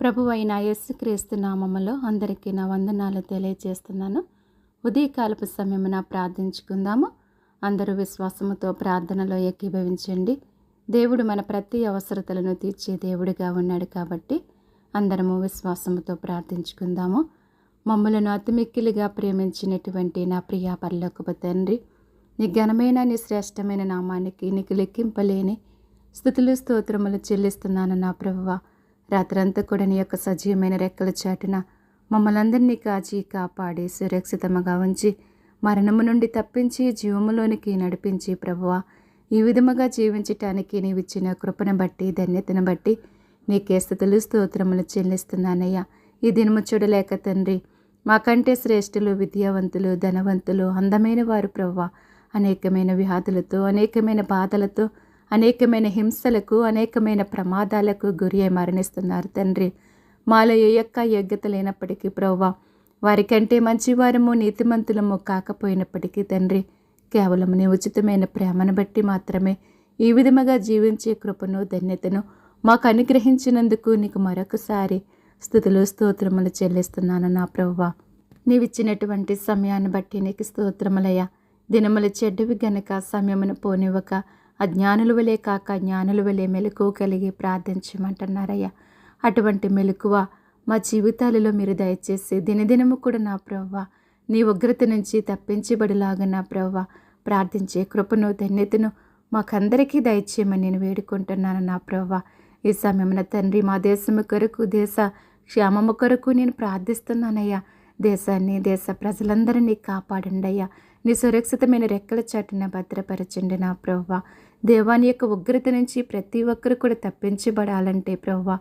ప్రభువైన యేసుక్రీస్తు నామములో అందరికీ నా వందనాలు తెలియజేస్తున్నాను. ఉదయకాలపు సమయమున ప్రార్థించుకుందాము. అందరూ విశ్వాసముతో ప్రార్థనలో ఏకీభవించండి. దేవుడు మన ప్రతి అవసరతలను తీర్చే దేవుడిగా ఉన్నాడు కాబట్టి అందరము విశ్వాసముతో ప్రార్థించుకుందాము. మమ్మలను అతిమిక్కిలిగా ప్రేమించినటువంటి నా ప్రియ పరలోకపు తండ్రి, నీ ఘనమైన నీ శ్రేష్టమైన నామానికి నీకు లెక్కింపలేని స్తుతులు స్తోత్రములు చెల్లిస్తున్నాను నా ప్రభువా. రాత్రంతా కూడా నీ యొక్క సజీవమైన రెక్కల చాటున మమ్మల్ని అందరినీ కాచి కాపాడి సురక్షితముగా ఉంచి మరణము నుండి తప్పించి జీవములోనికి నడిపించి ప్రభువా, ఈ విధముగా జీవించటానికి నీవిచ్చిన కృపను బట్టి ధన్యతను బట్టి నీకే స్తుతులు స్తోత్రములు చెల్లిస్తున్నానయ్యా. ఈ దినము చూడలేక తండ్రి, మాకంటే శ్రేష్ఠులు, విద్యావంతులు, ధనవంతులు, అందమైన వారు ప్రభువా అనేకమైన వ్యాధులతో, అనేకమైన బాధలతో, అనేకమైన హింసలకు, అనేకమైన ప్రమాదాలకు గురి అయి మరణిస్తున్నారు తండ్రి. మాలో ఏ యొక్క యోగ్యత లేనప్పటికీ ప్రభువా, వారికంటే మంచివారము నీతిమంతులము కాకపోయినప్పటికీ తండ్రి, కేవలం నీ ఉచితమైన ప్రేమను బట్టి మాత్రమే ఈ విధముగా జీవించే కృపను ధన్యతను మాకు అనుగ్రహించినందుకు నీకు మరొకసారి స్తుతులు స్తోత్రములు చెల్లిస్తున్నాను నా ప్రభువా. నీవిచ్చినటువంటి సమయాన్ని బట్టి నీకు స్తోత్రములయ్యా. దినములు చెడ్డవి గనక సమయమును పోనివ్వక అజ్ఞానుల వలె కాక జ్ఞానుల వలె మెలకువ కలిగి ప్రార్థించమంటున్నారయ్యా. అటువంటి మెలకువ మా జీవితాలలో మీరు దయచేసి దినదినము కూడా నా ప్రభువా నీ ఉగ్రత నుంచి తప్పించబడిలాగా నా ప్రభువా ప్రార్థించే కృపను ధన్యతను మాకందరికీ దయచేయమని నేను వేడుకుంటున్నాను నా ప్రభువా. ఈ సమయమున తండ్రి, మా దేశము కొరకు, దేశ క్షేమము కొరకు నేను ప్రార్థిస్తున్నానయ్యా. దేశాన్ని, దేశ ప్రజలందరినీ కాపాడండి అయ్యా. నీ సురక్షితమైన రెక్కల చాటున భద్రపరచండి నా ప్రభువా. దేవాని యొక్క ఉగ్రత నుంచి ప్రతి ఒక్కరు కూడా తప్పించబడాలంటే ప్రభువా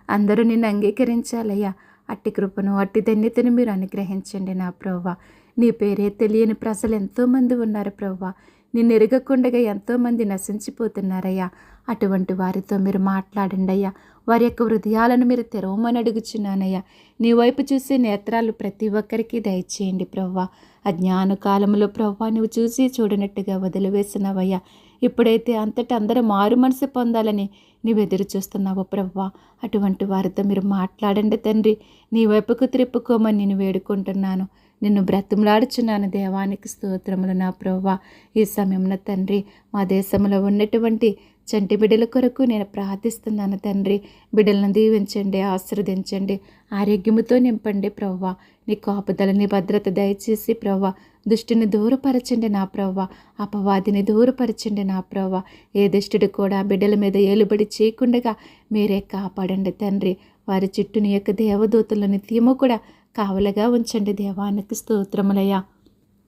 అందరూ నిన్ను అంగీకరించాలయ్యా. అట్టి కృపను, అట్టి ధన్యతను మీరు అనుగ్రహించండి నా ప్రభువా. నీ పేరే తెలియని ప్రజలు ఎంతోమంది ఉన్నారు ప్రభువా. నిన్ను ఎరగకుండగా ఎంతోమంది నశించిపోతున్నారయ్యా. అటువంటి వారితో మీరు మాట్లాడండి అయ్యా. వారి యొక్క హృదయాలను మీరు తెరవమని అడుగుచున్నానయ్యా. నీ వైపు చూసే నేత్రాలు ప్రతి ఒక్కరికి దయచేయండి ప్రభువా. అజ్ఞాన కాలంలో ప్రభువా నువ్వు చూసి చూడనట్టుగా వదిలివేసినావయ్యా. ఇప్పుడైతే అంతటా అందరూ మారు మనసు పొందాలని నీవు ఎదురు చూస్తున్నావు ప్రభువా. అటువంటి వారితో మీరు మాట్లాడండి తండ్రి. నీ వైపుకు త్రిప్పుకోమని నేను వేడుకుంటున్నాను. నిన్ను బ్రతిమలాడుచున్నాను. దేవానికి స్తోత్రములు నా ప్రభువా. ఈ సమయంలో తండ్రి, మా దేశంలో ఉన్నటువంటి చంటి బిడ్డల కొరకు నేను ప్రార్థిస్తున్నాను తండ్రి. బిడ్డలను దీవించండి, ఆశీర్వదించండి, ఆరోగ్యముతో నింపండి ప్రభువా. నీ కాపుదలని భద్రత దయచేసి ప్రభువా దుష్టిని దూరపరచండి నా ప్రభువా. అపవాదిని దూరపరచండి నా ప్రభువా. ఏ దుష్టుడు కూడా బిడ్డల మీద ఏలుబడి చేయకుండా మీరే కాపాడండి తండ్రి. వారి చుట్టూ నీ యొక్క దేవదూతల నిత్యము కూడా కావలగా ఉంచండి. దేవానికి స్తోత్రములయ్యా.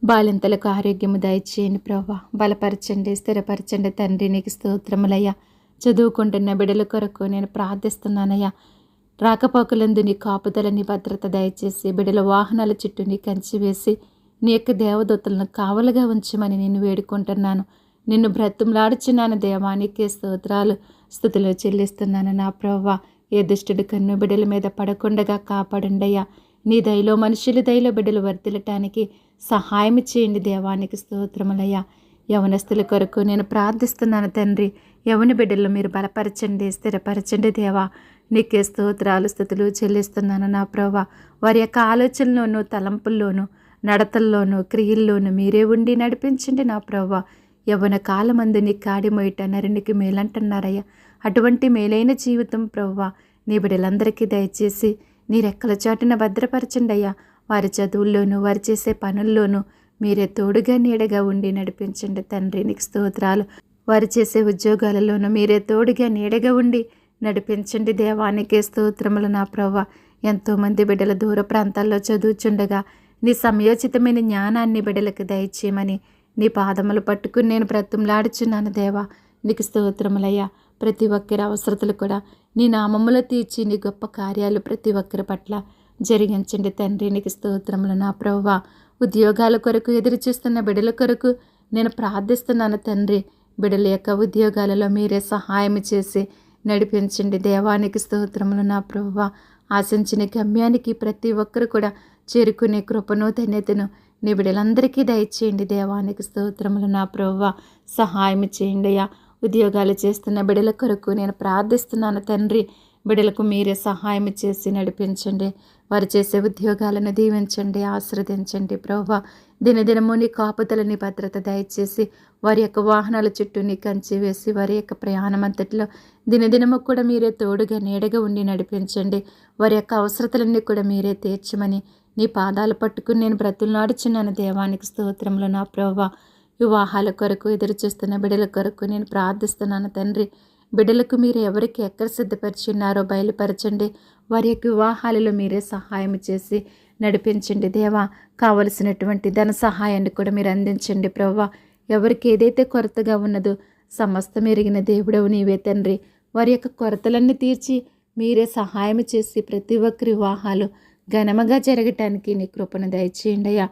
బాలింతలకు ఆరోగ్యము దయచేయండి ప్రభువా. బలపరచండి, స్థిరపరచండి తండ్రి. నీకు స్తోత్రములయ్యా. చదువుకుంటున్న బిడ్డల కొరకు నేను ప్రార్థిస్తున్నానయ్యా. రాకపోకలందు నీ కాపుదల, నీ భద్రత దయచేసి బిడ్డల వాహనాల చుట్టూ నీ కంచి వేసి నీ యొక్క దేవదూతలను కావలుగా ఉంచమని నేను వేడుకుంటున్నాను. నిన్ను బ్రతిమలాడుచున్నాను దేవా. నీకే స్తోత్రాలు స్తుతులు చెల్లిస్తున్నాను నా ప్రభువా. ఏ దుష్టుడి కన్ను బిడ్డల మీద పడకుండగా కాపాడండయ్యా. నీ దయలో మనుషుల దయలో బిడ్డలు వర్ధిల్లటానికి సహాయం చేయండి. దేవానికి స్తోత్రములయ్యా. యవనస్తుల కొరకు నేను ప్రార్థిస్తున్నాను తండ్రి. యవన బిడ్డలు మీరు బలపరచండి, స్థిరపరచండి దేవా. నీకే స్తోత్రాలు స్తుతులు చెల్లిస్తున్నాను నా ప్రభువా. వారి యొక్క ఆలోచనలోనూ, తలంపుల్లోనూ, నడతల్లోనూ, క్రియల్లోనూ మీరే ఉండి నడిపించండి నా ప్రభువా. యవ్వన కాలమందు నీ కాడి మొయిట నరునికి మేలంటున్నారయ్యా. అటువంటి మేలైన జీవితం ప్రభువా నీ బిడ్డలందరికీ దయచేసి నీ రెక్కల చాటున భద్రపరచండి అయ్యా. వారి చదువుల్లోనూ, వారు చేసే పనుల్లోనూ మీరే తోడుగా నీడగా ఉండి నడిపించండి తండ్రి. నీకు స్తోత్రాలు. వారు చేసే ఉద్యోగాలలోనూ మీరే తోడుగా నీడగా ఉండి నడిపించండి. దేవానికే స్తోత్రములు నా ప్రభువా. ఎంతోమంది బిడ్డల దూర ప్రాంతాల్లో చదువుచుండగా నీ సమయోచితమైన జ్ఞానాన్ని బిడ్డలకు దయచేయమని నీ పాదములు పట్టుకుని నేను బ్రతిమలాడుచున్నాను దేవా. నీకు స్తోత్రములయ్యా. ప్రతి ఒక్కరి అవసరతలు కూడా నీ నామములో తీర్చి నీ గొప్ప కార్యాలు ప్రతి ఒక్కరి పట్ల జరిగించండి తండ్రి. నీకు స్తోత్రములు నా ప్రభువా. ఉద్యోగాల కొరకు ఎదురు చూస్తున్న బిడ్డల కొరకు నేను ప్రార్థిస్తున్నాను తండ్రి. బిడ్డల యొక్క ఉద్యోగాలలో మీరే సహాయం చేసి నడిపించండి. దేవానికి స్తోత్రములు నా ప్రభువా. ఆశించిన గమ్యానికి ప్రతి ఒక్కరు కూడా చేరుకునే కృపను ధన్యతను నీ బిడ్డలందరికీ దయచేయండి. దేవానికి స్తోత్రములు నా ప్రభువా. సహాయం చేయండి అయ్యా. ఉద్యోగాలు చేస్తున్న బిడ్డల కొరకు నేను ప్రార్థిస్తున్నాను తండ్రి. బిడ్డలకు మీరే సహాయం చేసి నడిపించండి. వారు చేసే ఉద్యోగాలను దీవించండి, ఆశీర్వదించండి ప్రభువా. దినదినము నీ కాపుదల, నీ భద్రత దయచేసి వారి యొక్క వాహనాల చుట్టూ నీ కంచి వేసి వారి యొక్క ప్రయాణం అంతటిలో దినదినము కూడా మీరే తోడుగా నీడగా ఉండి నడిపించండి. వారి యొక్క అవసరతలన్నీ కూడా మీరే తీర్చమని నీ పాదాలు పట్టుకుని నేను బ్రతులునాడుచున్నాను. దేవానికి స్తోత్రములు నా ప్రభువా. వివాహాల కొరకు ఎదురు చూస్తున్న బిడ్డల కొరకు నేను ప్రార్థిస్తున్నాను తండ్రి. బిడ్డలకు మీరు ఎవరికి ఎక్కడ సిద్ధపరిచున్నారో బయలుపరచండి. వారి యొక్క వివాహాలలో మీరే సహాయం చేసి నడిపించండి దేవా. కావలసినటువంటి ధన సహాయాన్ని కూడా మీరు అందించండి ప్రభువా. ఎవరికి ఏదైతే కొరతగా ఉన్నదో సమస్తం ఎరిగిన దేవుడవు నీవే తండ్రి. వారి యొక్క కొరతలన్నీ తీర్చి మీరే సహాయం చేసి ప్రతి ఒక్కరి వివాహాలు ఘనముగా జరగటానికి నీ కృపను దయచేయండి అయ్యా.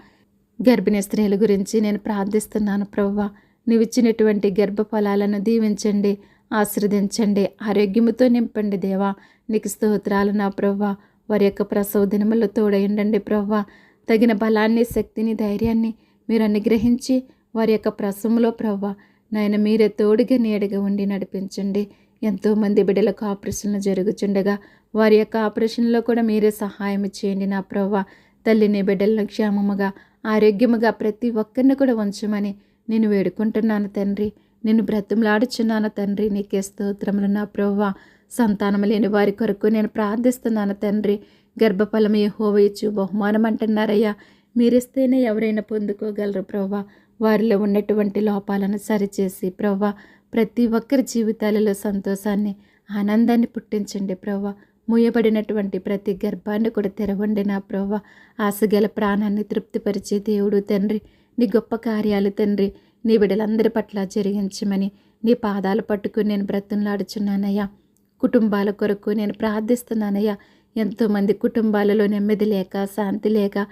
గర్భిణీ స్త్రీల గురించి నేను ప్రార్థిస్తున్నాను ప్రభువా. నీవిచ్చినటువంటి గర్భఫలాలను దీవించండి, ఆశీర్వదించండి, ఆరోగ్యముతో నింపండి దేవా. నీకు స్తోత్రాలు నా ప్రభువా. వారి యొక్క ప్రసవ దినములో తోడయండి ప్రభువా. తగిన బలాన్ని, శక్తిని, ధైర్యాన్ని మీరు అనుగ్రహించి వారి యొక్క ప్రసవంలో ప్రభువా నాయన మీరే తోడుగా నీడగా ఉండి నడిపించండి. ఎంతోమంది బిడ్డలకు ఆపరేషన్లు జరుగుచుండగా వారి యొక్క ఆపరేషన్లో కూడా మీరే సహాయం చేయండి నా ప్రభువా. తల్లిని బిడ్డలను క్షేమముగా ఆరోగ్యముగా ప్రతి ఒక్కరిని కూడా ఉంచమని నేను వేడుకుంటున్నాను తండ్రి. నేను బ్రతిమలాడుచున్నాను తండ్రి. నీకే స్తోత్రములు నా ప్రభువా. సంతానం లేని వారి కొరకు నేను ప్రార్థిస్తున్నాను తండ్రి. గర్భఫలం యెహోవా ఇచ్చు బహుమానం అంటున్నారయ్యా. మీరిస్తేనే ఎవరైనా పొందుకోగలరు ప్రభువా. వారిలో ఉన్నటువంటి లోపాలను సరిచేసి ప్రభువా ప్రతి ఒక్కరి జీవితాలలో సంతోషాన్ని, ఆనందాన్ని పుట్టించండి ప్రభువా. మూయబడినటువంటి ప్రతి గర్భాన్ని కూడా తెరవండి నా ప్రభువా. ఆశగల ప్రాణాన్ని తృప్తిపరిచే దేవుడు తండ్రి. నీ గొప్ప కార్యాలు తండ్రి నీ బిడ్డలందరి పట్ల జరిగించమని నీ పాదాలు పట్టుకుని నేను బ్రతులాడుచున్నానయ్యా. కుటుంబాల కొరకు నేను ప్రార్థిస్తున్నానయ్యా. ఎంతోమంది కుటుంబాలలో నెమ్మది లేక, శాంతి లేక,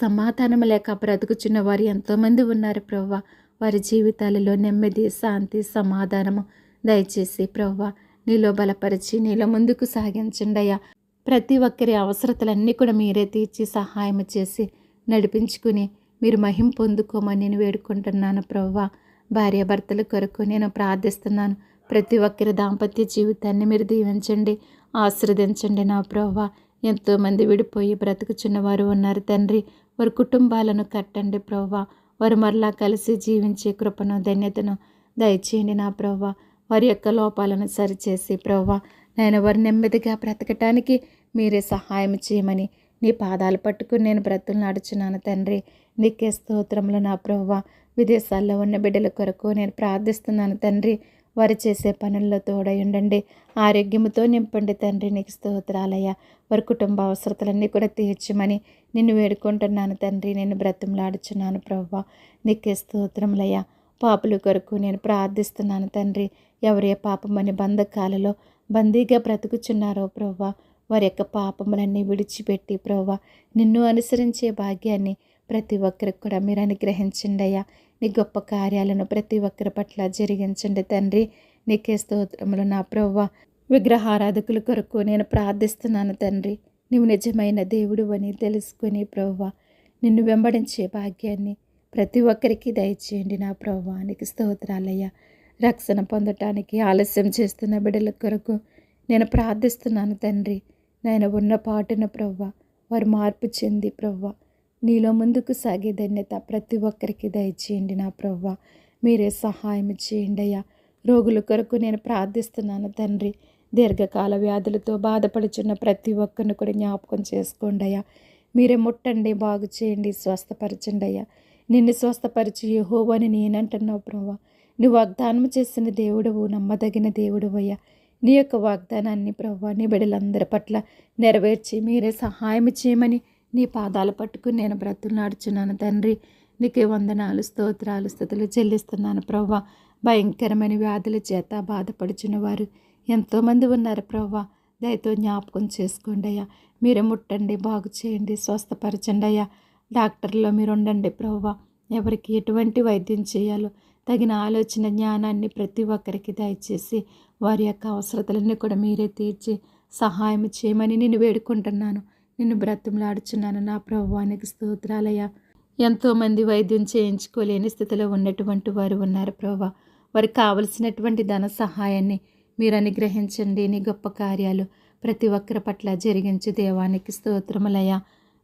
సమాధానం లేక బ్రతుకుచున్న వారు ఎంతోమంది ఉన్నారు ప్రభువా. వారి జీవితాలలో నెమ్మది, శాంతి, సమాధానము దయచేసి ప్రభువా నీలో బలపరిచి నీలో ముందుకు సాగించండి అయ్యా. ప్రతి ఒక్కరి అవసరతలన్నీ కూడా మీరే తీర్చి సహాయం చేసి నడిపించుకుని మీరు మహిమ పొందుకోమని నేను వేడుకుంటున్నాను ప్రభువా. భార్యాభర్తల కొరకు నేను ప్రార్థిస్తున్నాను. ప్రతి ఒక్కరి దాంపత్య జీవితాన్ని మీరు దీవించండి, ఆశీర్వదించండి నా ప్రభువా. ఎంతోమంది విడిపోయి బ్రతుకుచున్న వారు ఉన్నారు తండ్రి. వారి కుటుంబాలను కట్టండి ప్రభువా. వారు మరలా కలిసి జీవించే కృపను, ధన్యతను దయచేయండి నా ప్రభువా. వారి యొక్క లోపాలను సరిచేసి ప్రభువా నేను వారు నెమ్మదిగా బ్రతకటానికి మీరే సహాయం చేయమని నీ పాదాలు పట్టుకుని నేను బ్రతులాడుచున్నాను తండ్రి. నీకే స్తోత్రములు నా ప్రభువా. విదేశాల్లో ఉన్న బిడ్డల కొరకు నేను ప్రార్థిస్తున్నాను తండ్రి. వారు చేసే పనుల్లో తోడై ఉండండి, ఆరోగ్యముతో నింపండి తండ్రి. నీకు స్తోత్రాలయ్యా. వారి కుటుంబ అవసరతలన్నీ కూడా తీర్చమని నిన్ను వేడుకుంటున్నాను తండ్రి. నేను బ్రతులాడుచున్నాను ప్రభువా. నీకే స్తోత్రములయ్యా. పాపుల కొరకు నేను ప్రార్థిస్తున్నాను తండ్రి. ఎవరే పాపమని బంధకాలలో బందీగా బ్రతుకుచున్నారో ప్రభువా వారి యొక్క పాపములన్నీ విడిచిపెట్టి ప్రభువా నిన్ను అనుసరించే భాగ్యాన్ని ప్రతి ఒక్కరికి కూడా మీరు అనుగ్రహించండి అయ్యా. నీ గొప్ప కార్యాలను ప్రతి ఒక్కరి పట్ల జరిగించండి తండ్రి. నీకే స్తోత్రములు నా ప్రభువా. విగ్రహారాధకుల కొరకు నేను ప్రార్థిస్తున్నాను తండ్రి. నీవు నిజమైన దేవుడు అని తెలుసుకొని ప్రభువా నిన్ను వెంబడించే భాగ్యాన్ని ప్రతి ఒక్కరికి దయచేయండి నా ప్రభువా. నీకు స్తోత్రాలయ్యా. రక్షణ పొందటానికి ఆలస్యం చేస్తున్న బిడ్డల కొరకు నేను ప్రార్థిస్తున్నాను తండ్రి. నేను ఉన్న పాటున ప్రభువా వారు మార్పు చెంది ప్రభువా నీలో ముందుకు సాగే ధన్యత ప్రతి ఒక్కరికి దయచేయండి నా ప్రభువా. మీరే సహాయం చేయండి అయ్యా. రోగుల కొరకు నేను ప్రార్థిస్తున్నాను తండ్రి. దీర్ఘకాల వ్యాధులతో బాధపడుచున్న ప్రతి ఒక్కరిని కూడా జ్ఞాపకం చేసుకోండి అయ్యా. మీరే ముట్టండి, బాగు చేయండి, స్వస్థపరచండి అయ్యా. నిన్ను స్వస్థపరిచి యెహోవాని నేనంటున్నావు ప్రభువా. నువ్వు వాగ్దానం చేసిన దేవుడవు, నమ్మదగిన దేవుడవు అయ్యా. నీ యొక్క వాగ్దానాన్ని ప్రభువా నీ బిడ్డలందరి పట్ల నెరవేర్చి మీరే సహాయం చేయమని నీ పాదాలు పట్టుకుని నేను బ్రతులాడుచున్నాను తండ్రి. నీకే వందనాలు, స్తోత్రాలు, స్తుతులు చెల్లిస్తున్నాను ప్రభువా. భయంకరమైన వ్యాధుల చేత బాధపడుచున్న వారు ఎంతోమంది ఉన్నారు ప్రభువా. దయతో జ్ఞాపకం చేసుకోండి అయ్యా. మీరే ముట్టండి, బాగు చేయండి, స్వస్థపరచండి అయ్యా. డాక్టర్లో మీరు ఉండండి ప్రభువా. ఎవరికి ఎటువంటి వైద్యం చేయాలో తగిన ఆలోచన, జ్ఞానాన్ని ప్రతి ఒక్కరికి దయచేసి వారి యొక్క అవసరతలన్నీ కూడా మీరే తీర్చి సహాయం చేయమని నేను వేడుకుంటున్నాను. నిన్ను బ్రతిమలాడుచున్నాను నా ప్రభువానికి స్తోత్రాలయ్యా. ఎంతోమంది వైద్యం చేయించుకోలేని స్థితిలో ఉన్నటువంటి వారు ఉన్నారు ప్రభువా. వారికి కావలసినటువంటి ధన సహాయాన్ని మీరు అనుగ్రహించండి. నీ గొప్ప కార్యాలు ప్రతి ఒక్కరి పట్ల జరిగించు దేవానికి స్తోత్రములయ్యా.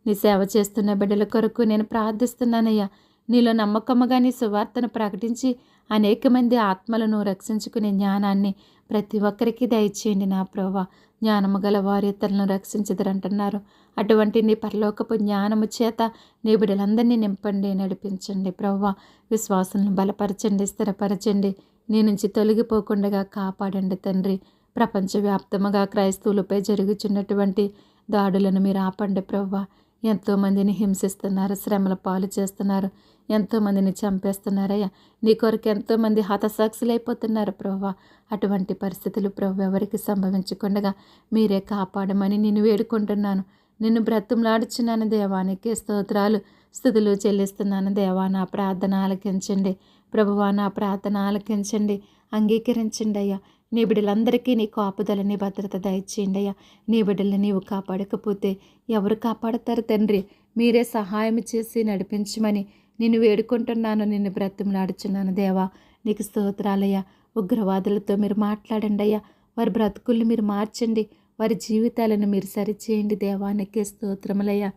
నీ సేవ చేస్తున్న బిడ్డల కొరకు నేను ప్రార్థిస్తున్నానయ్యా. నీలో నమ్మకముగా నీ సువార్తను ప్రకటించి అనేక మంది ఆత్మలను రక్షించుకునే జ్ఞానాన్ని ప్రతి ఒక్కరికి దయచేయండి నా ప్రభువా. జ్ఞానము గల వారు ఇతరులను రక్షించదరంటున్నారు. అటువంటి నీ పరలోకపు జ్ఞానము చేత నీ బిడ్డలందరినీ నింపండి, నడిపించండి ప్రభువా. విశ్వాసాలను బలపరచండి, స్థిరపరచండి. నీ నుంచి తొలగిపోకుండా కాపాడండి తండ్రి. ప్రపంచవ్యాప్తముగా క్రైస్తవులపై జరుగుతున్నటువంటి దాడులను మీరు ఆపండి ప్రభువా. ఎంతోమందిని హింసిస్తున్నారు, శ్రమల పాలు చేస్తున్నారు, ఎంతోమందిని చంపేస్తున్నారయ్యా. నీ కొరకు ఎంతోమంది హతసాక్షులైపోతున్నారు ప్రభువా. అటువంటి పరిస్థితులు ప్రభు ఎవరికి సంభవించకుండా మీరే కాపాడమని నేను వేడుకుంటున్నాను. నిన్ను బ్రతిమలాడుచున్నాను దేవానికి స్తోత్రాలు, స్తుతులు చెల్లిస్తున్నాను దేవా. నా ప్రార్థన ఆలకించండి ప్రభువా, నా ప్రార్థన ఆలకించండి, అంగీకరించండి అయ్యా. నీ బిడ్డలందరికీ నీ కాపుదల, నీ భద్రత దయచేయండి అయ్యా. నీ బిడ్డల్ని నీవు కాపాడకపోతే ఎవరు కాపాడతారు తండ్రి? మీరే సహాయం చేసి నడిపించమని నిన్ను వేడుకుంటున్నాను, నిన్ను బ్రతిమలాడుచున్నాను దేవా. నీకు స్తోత్రాలయ్యా. ఉగ్రవాదులతో మీరు మాట్లాడండి అయ్యా. వారి బ్రతుకుల్ని మీరు మార్చండి, వారి జీవితాలను మీరు సరిచేయండి దేవా. నీకే స్తోత్రములయ్యా.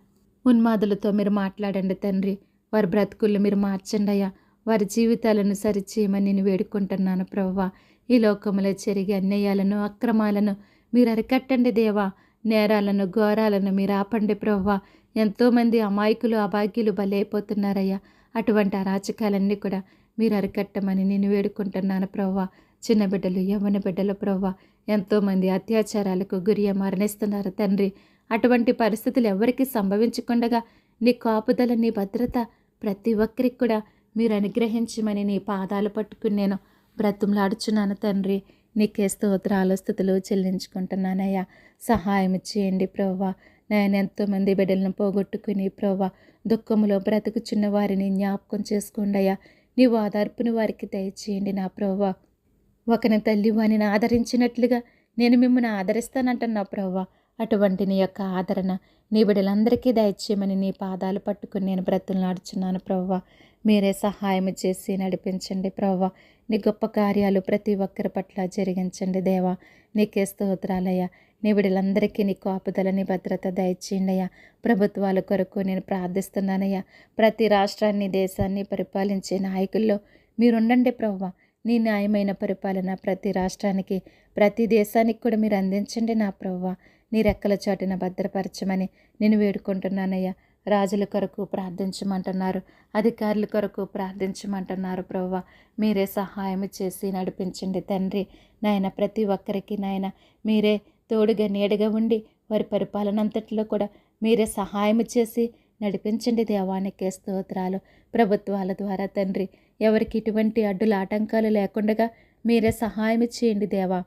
ఉన్మాదులతో మీరు మాట్లాడండి తండ్రి, వారి బ్రతుకుల్ని మీరు మార్చండి అయ్యా. వారి జీవితాలను సరిచేయమని నేను వేడుకుంటున్నాను ప్రభువా. ఈ లోకంలో జరిగే అన్యాయాలను, అక్రమాలను మీరు అరికట్టండి దేవా. నేరాలను, ఘోరాలను మీరు ఆపండి ప్రభువా. ఎంతోమంది అమాయకులు, అభాగ్యులు బలైపోతున్నారయ్యా. అటువంటి అరాచకాలన్నీ కూడా మీరు అరికట్టమని నేను వేడుకుంటున్నాను ప్రభువా. చిన్న బిడ్డలు, యవ్వన బిడ్డలు ప్రభువా, ఎంతోమంది అత్యాచారాలకు గురి మరణిస్తున్నారు తండ్రి. అటువంటి పరిస్థితులు ఎవరికి సంభవించకుండా నీ కాపుదల, నీ భద్రత ప్రతి ఒక్కరికి కూడా మీరు అనుగ్రహించమని నీ పాదాలు పట్టుకుని నేను బ్రతిమలాడుచున్నాను తండ్రి. నీకే స్తోత్రాలు, స్తుతులు చెల్లించుకుంటున్నానయ్యా. సహాయం చేయండి ప్రభువా. నేను ఎంతోమంది బిడ్డలను పోగొట్టుకుని ప్రభువా దుఃఖంలో బ్రతుకుచున్న వారిని జ్ఞాపకం చేసుకోండి అయ్యా. నీవు ఆధార్పుని వారికి దయచేయండి నా ప్రభువా. ఒకని తల్లి వానిని ఆదరించినట్లుగా నేను మిమ్మల్ని ఆదరిస్తానంటున్నా ప్రభువా. అటువంటి నీ యొక్క ఆదరణ నీ బిడ్డలందరికీ దయచేయమని నీ పాదాలు పట్టుకుని నేను బ్రతుమలాడుచున్నాను ప్రభువా. మీరే సహాయం చేసి నడిపించండి ప్రభువా. నీ గొప్ప కార్యాలు ప్రతి ఒక్కరి పట్ల జరిగించండి దేవా. నీకే స్తోత్రాలయ్యా. నీ బిడ్డలందరికీ నీ కాపుదల, నీ భద్రత దయచేయండి అయ్యా. ప్రభుత్వాల కొరకు నేను ప్రార్థిస్తున్నానయ్యా. ప్రతి రాష్ట్రాన్ని, దేశాన్ని పరిపాలించే నాయకుల్లో మీరుండండి ప్రభువా. నీ న్యాయమైన పరిపాలన ప్రతి రాష్ట్రానికి, ప్రతి దేశానికి కూడా మీరు అందించండి నా ప్రభువా. నీ రెక్కల చాటున భద్రపరచమని నేను వేడుకుంటున్నానయ్యా. రాజుల కొరకు ప్రార్థించమంటున్నారు, అధికారుల కొరకు ప్రార్థించమంటున్నారు ప్రభువా. మీరే సహాయం చేసి నడిపించండి తండ్రి. నాయన ప్రతి ఒక్కరికి నాయన మీరే తోడుగా, నీడగా ఉండి వారి పరిపాలన అంతట్లో కూడా మీరే సహాయం చేసి నడిపించండి దేవానికే స్తోత్రాలు. ప్రభుత్వాల ద్వారా తండ్రి ఎవరికి ఇటువంటి అడ్డుల ఆటంకాలు లేకుండా మీరే సహాయం చేయండి దేవా.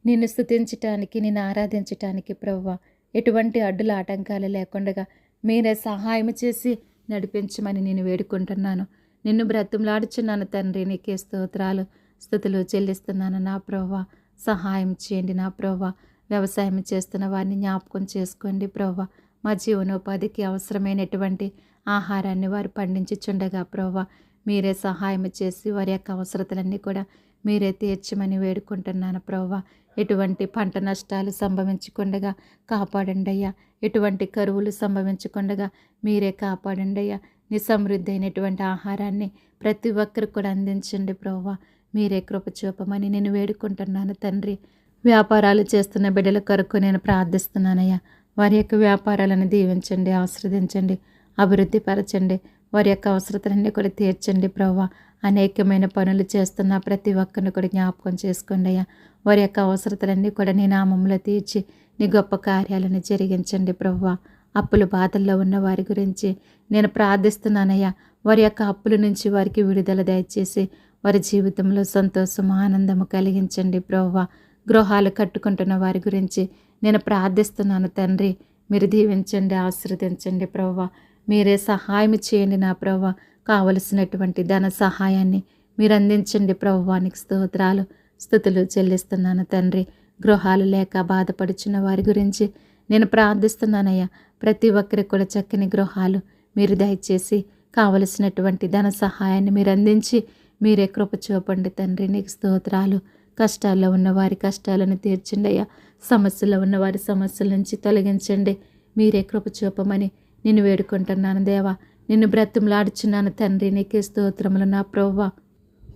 నిన్ను స్తుతించటానికి, నిన్ను ఆరాధించటానికి ప్రభువా ఎటువంటి అడ్డుల ఆటంకాలు లేకుండా మీరే సహాయం చేసి నడిపించమని నేను వేడుకుంటున్నాను. నిన్ను బ్రతిమలాడుచున్నాను తండ్రి. నీకే స్తోత్రాలు, స్తుతులు చెల్లిస్తున్నాను నా ప్రభువా. సహాయం చేయండి నా ప్రభువా. వ్యవసాయం చేస్తున్న వారిని జ్ఞాపకం చేసుకోండి ప్రభువా. మా జీవనోపాధికి అవసరమైనటువంటి ఆహారాన్ని వారు పండించుచుండగా ప్రభువా మీరే సహాయం చేసి వారి యొక్క అవసరతలన్నీ కూడా మీరే తీర్చమని వేడుకుంటున్నాను ప్రభువా. ఎటువంటి పంట నష్టాలు సంభవించకుండా కాపాడండి అయ్యా. ఎటువంటి కరువులు సంభవించకుండా మీరే కాపాడండి అయ్యా. నీ సమృద్ధి అయినటువంటి ఆహారాన్ని ప్రతి ఒక్కరికి కూడా అందించండి ప్రభువా. మీరే కృప చూపమని నేను వేడుకుంటున్నాను తండ్రి. వ్యాపారాలు చేస్తున్న బిడ్డల కొరకు నేను ప్రార్థిస్తున్నానయ్యా. వారి యొక్క వ్యాపారాలను దీవించండి, ఆశీర్వదించండి, అభివృద్ధి పరచండి. వారి యొక్క అవసరతలన్నీ కూడా తీర్చండి ప్రభువా. అనేకమైన పనులు చేస్తున్న ప్రతి ఒక్కరిని కూడా జ్ఞాపకం చేసుకోండి అయ్యా. వారి యొక్క అవసరతలన్నీ కూడా నీ నామంలో తీర్చి నీ గొప్ప కార్యాలను జరిగించండి ప్రభువా. అప్పుల బాధల్లో ఉన్న వారి గురించి నేను ప్రార్థిస్తున్నానయ్యా. వారి యొక్క అప్పుల నుంచి వారికి విడుదల దయచేసి వారి జీవితంలో సంతోషం, ఆనందము కలిగించండి ప్రభువా. గృహాలు కట్టుకుంటున్న వారి గురించి నేను ప్రార్థిస్తున్నాను తండ్రి. మీరు దీవించండి, ఆశీర్వదించండి ప్రభువా. మీరే సహాయం చేయండి నా ప్రభువా. కావలసినటువంటి ధన సహాయాన్ని మీరు అందించండి ప్రభువానికి స్తోత్రాలు, స్తుతులు చెల్లిస్తున్నాను తండ్రి. గృహాలు లేక బాధపడుచున్న వారి గురించి నేను ప్రార్థిస్తున్నానయ్యా. ప్రతి ఒక్కరికి కూడా చక్కని గృహాలు మీరు దయచేసి కావలసినటువంటి ధన సహాయాన్ని మీరు అందించి మీరే కృప చూపండి తండ్రి. నీకు స్తోత్రాలు. కష్టాల్లో ఉన్న వారి కష్టాలను తీర్చండి అయ్యా. సమస్యలో ఉన్న వారి సమస్యల నుంచి తొలగించండి. మీరే కృప చూపమని నిన్ను వేడుకుంటున్నాను దేవా. నిన్ను బ్రతిమలాడుచున్నాను తండ్రి. నీకే స్తోత్రములు నా ప్రభువా.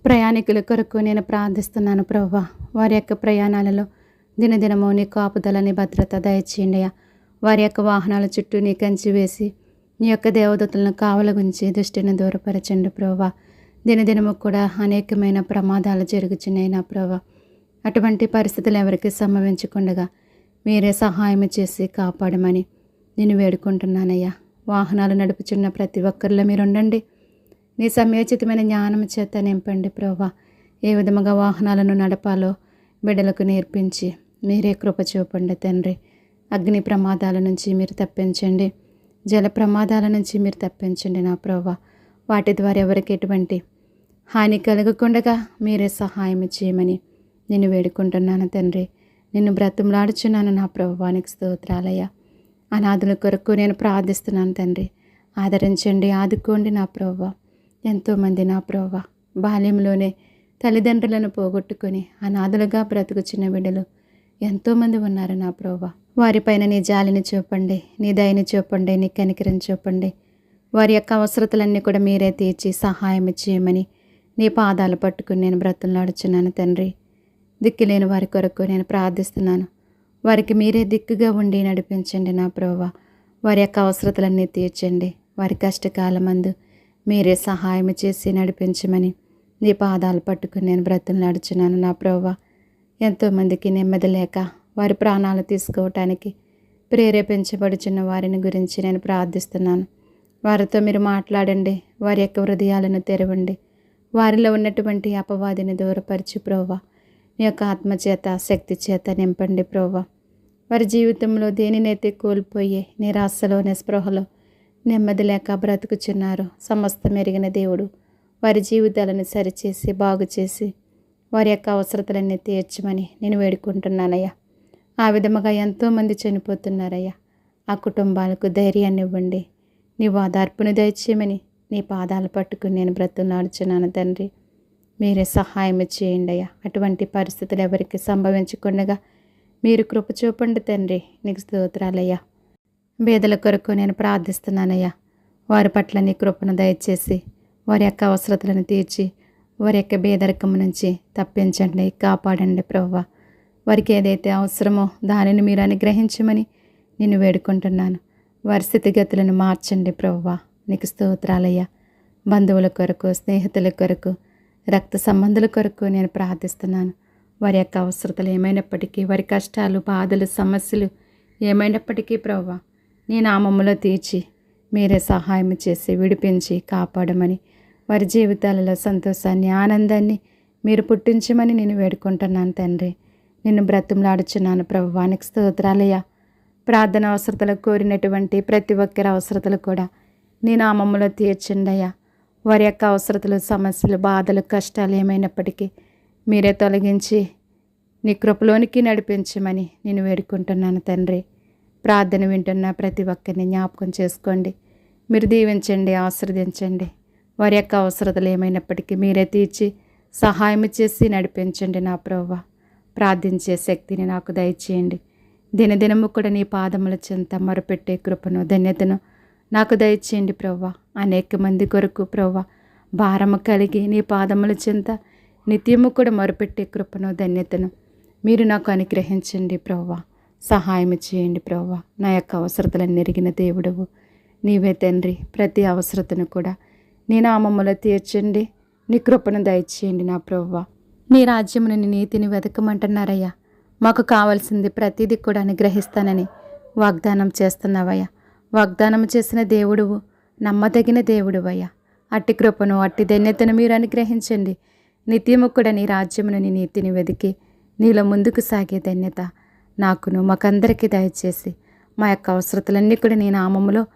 ప్రయాణికుల కొరకు నేను ప్రార్థిస్తున్నాను ప్రభువా. వారి యొక్క ప్రయాణాలలో దినదినము నీ కాపుదలని భద్రత దయచేయండి అయ్యా. వారి యొక్క వాహనాల చుట్టూ నీ కంచి వేసి నీ యొక్క దేవదూతలను కావలగుంచి దృష్టిని దూరపరచండి ప్రభువా. దినదినము కూడా అనేకమైన ప్రమాదాలు జరుగుతున్నాయి నా ప్రభువా. అటువంటి పరిస్థితులు ఎవరికి సంభవించకుండా మీరే సహాయం చేసి కాపాడమని నేను వేడుకుంటున్నానయ్యా. వాహనాలు నడుపుచున్న ప్రతి ఒక్కరిలో మీరు ఉండండి. నీ సమయోచితమైన జ్ఞానం చేత నింపండి ప్రభువా. ఏ విధముగా వాహనాలను నడపాలో బిడ్డలకు నేర్పించి మీరే కృప చూపండి తండ్రి. అగ్ని ప్రమాదాల నుంచి మీరు తప్పించండి. జల ప్రమాదాల నుంచి మీరు తప్పించండి నా ప్రభువా. వాటి ద్వారా ఎవరికి ఎటువంటి హాని కలగకుండా మీరే సహాయం చేయమని నిన్ను వేడుకుంటున్నాను తండ్రి. నిన్ను బ్రతిమలాడుచున్నాను నా ప్రభువానికి స్తోత్రాలయ్యా. అనాథుల కొరకు నేను ప్రార్థిస్తున్నాను తండ్రి. ఆదరించండి, ఆదుకోండి నా ప్రభువా. ఎంతోమంది నా ప్రభువా బాల్యంలోనే తల్లిదండ్రులను పోగొట్టుకొని అనాథలుగా బ్రతుకుచిన బిడ్డలు ఎంతోమంది ఉన్నారు నా ప్రభువా. వారిపైన నీ జాలిని చూపండి, నీ దయని చూపండి, నీ కనికరం చూపండి. వారి యొక్క అవసరతలన్నీ కూడా మీరే తీర్చి సహాయం చేయమని నీ పాదాలు పట్టుకుని నేను బ్రతులాడుచున్నాను తండ్రి. దిక్కులేని వారి కొరకు నేను ప్రార్థిస్తున్నాను. వారికి మీరే దిక్కుగా ఉండి నడిపించండి నా ప్రభువా. వారి యొక్క అవసరతలన్నీ తీర్చండి. వారి కష్టకాలమందు మీరే సహాయం చేసి నడిపించమని నీ పాదాలు పట్టుకుని నేను బ్రతులాడుచున్నాను నా ప్రభువా. ఎంతోమందికి నెమ్మది లేక వారి ప్రాణాలు తీసుకోవటానికి ప్రేరేపించబడుచున్న వారిని గురించి నేను ప్రార్థిస్తున్నాను. వారితో మీరు మాట్లాడండి. వారి యొక్క హృదయాలను తెరవండి. వారిలో ఉన్నటువంటి అపవాదిని దూరపరిచి ప్రభువా నీ యొక్క ఆత్మచేత శక్తి చేత నింపండి ప్రభువా. వారి జీవితంలో దేనినైతే కోల్పోయి నిరాశలో నిస్పృహలో నెమ్మది లేక బ్రతుకుచున్నారు. సమస్తం ఎరిగిన దేవుడు వారి జీవితాలను సరిచేసి బాగు చేసి వారి యొక్క అవసరతలన్నీ తీర్చమని నేను వేడుకుంటున్నానయ్యా. ఆ విధముగా ఎంతోమంది చనిపోతున్నారయ్యా. ఆ కుటుంబాలకు ధైర్యాన్ని ఇవ్వండి. నీ ఓదార్పును దయచేయమని నీ పాదాలు పట్టుకుని నేను బ్రతులాడుచున్నాను తండ్రి. మీరే సహాయం చేయండి అయ్యా. అటువంటి పరిస్థితులు ఎవరికి సంభవించకుండా మీరు కృప చూపండి తండ్రి. నీకు స్తోత్రాలయ్యా. బేదల కొరకు నేను ప్రార్థిస్తున్నానయ్యా. వారి పట్ల నీ కృపను దయచేసి వారి యొక్క అవసరతలను తీర్చి వారి యొక్క బేదరికం నుంచి తప్పించండి, కాపాడండి ప్రభువా. వారికి ఏదైతే అవసరమో దానిని మీరు అనుగ్రహించమని నేను వేడుకుంటున్నాను. వారి స్థితిగతులను మార్చండి ప్రభువా. నీకు స్తోత్రాలయ్యా. బంధువుల కొరకు, స్నేహితుల కొరకు, రక్త సంబంధుల కొరకు నేను ప్రార్థిస్తున్నాను. వారి యొక్క అవసరతలు ఏమైనప్పటికీ, వారి కష్టాలు, బాధలు, సమస్యలు ఏమైనప్పటికీ ప్రభువా నీ నామములో తీర్చి మీరే సహాయం చేసి విడిపించి కాపాడమని వారి జీవితాలలో సంతోషాన్ని, ఆనందాన్ని మీరు పుట్టించమని నేను వేడుకుంటున్నాను తండ్రి. నిన్ను బ్రతిమలాడుచున్నాను ప్రభువానికి స్తోత్రాలయ్యా. ప్రార్థన అవసరతలు కోరినటువంటి ప్రతి ఒక్కరి అవసరతలు కూడా నీ నామములో తీర్చండి అయ్యా. వారి యొక్క అవసరతలు, సమస్యలు, బాధలు, కష్టాలు ఏమైనప్పటికీ మీరే తొలగించి నీ కృపలోనికి నడిపించమని నేను వేడుకుంటున్నాను తండ్రి. ప్రార్థన వింటున్న ప్రతి ఒక్కరిని జ్ఞాపకం చేసుకోండి. మీరు దీవించండి, ఆశీర్వదించండి. వారి యొక్క అవసరతలు ఏమైనప్పటికీ మీరే తీర్చి సహాయం చేసి నడిపించండి నా ప్రభువా. ప్రార్థించే శక్తిని నాకు దయచేయండి. దినదినము కూడా నీ పాదముల చెంత మొరపెట్టే కృపను, ధన్యతను నాకు దయచేయండి ప్రభువా. అనేక మంది కొరకు ప్రభువా భారము కలిగి నీ పాదముల చెంత నిత్యము కూడా మొరపెట్టే కృపను, ధన్యతను మీరు నాకు అనుగ్రహించండి ప్రభువా. సహాయం చేయండి ప్రభువా. నా యొక్క అవసరతలను ఎరిగిన దేవుడవు నీవే తండ్రి. ప్రతి అవసరతను కూడా నీ నామములో తీర్చండి. నీ కృపను దయచేయండి నా ప్రభువా. నీ రాజ్యమును, నీ నీతిని వెతకమంటున్నారయ్యా. మాకు కావాల్సింది ప్రతిదీ కూడా అనుగ్రహిస్తానని వాగ్దానం చేస్తున్నావయ్యా. వాగ్దానం చేసిన దేవుడువు, నమ్మదగిన దేవుడువయ్యా. అట్టి కృపను, అట్టి ధన్యతను మీరు అనుగ్రహించండి. నిత్యము కూడా నీ రాజ్యమును, నీ నీతిని వెతికి నీలో ముందుకు సాగే ధన్యత నాకును మాకందరికీ దయచేసి మా యొక్క అవసరతలన్నీ కూడా నీ నామములో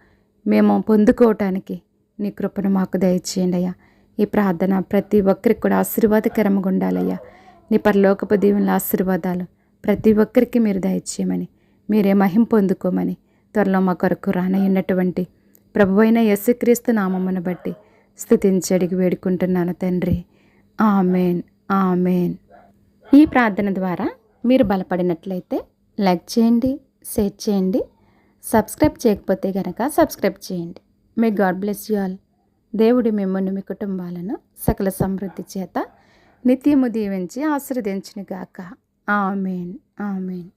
మేము పొందుకోవటానికి నీ కృపను మాకు దయచేయండి అయ్యా. ఈ ప్రార్థన ప్రతి ఒక్కరికి కూడా ఆశీర్వాదకరంగా ఉండాలయ్యా. నీ పరలోకపు దీవెనల ఆశీర్వాదాలు ప్రతి ఒక్కరికి మీరు దయచేయమని, మీరే మహిమ పొందుకోమని త్వరలో మా కొరకు రానయ్యున్నటువంటి ప్రభువైన యేసుక్రీస్తు నామమును బట్టి స్తుతించి అడిగి వేడుకుంటున్నాను తండ్రి. Amen, amen. ఈ ప్రార్థన ద్వారా మీరు బలపడినట్లయితే లైక్ చేయండి, షేర్ చేయండి. సబ్స్క్రైబ్ చేయకపోతే కనుక సబ్స్క్రైబ్ చేయండి. May God bless you all. దేవుడి మిమ్మల్ని మీ కుటుంబాలను సకల సమృద్ధి చేత నిత్యము దీవించి ఆశీర్వదించునుగాక. ఆమేన్, ఆమేన్.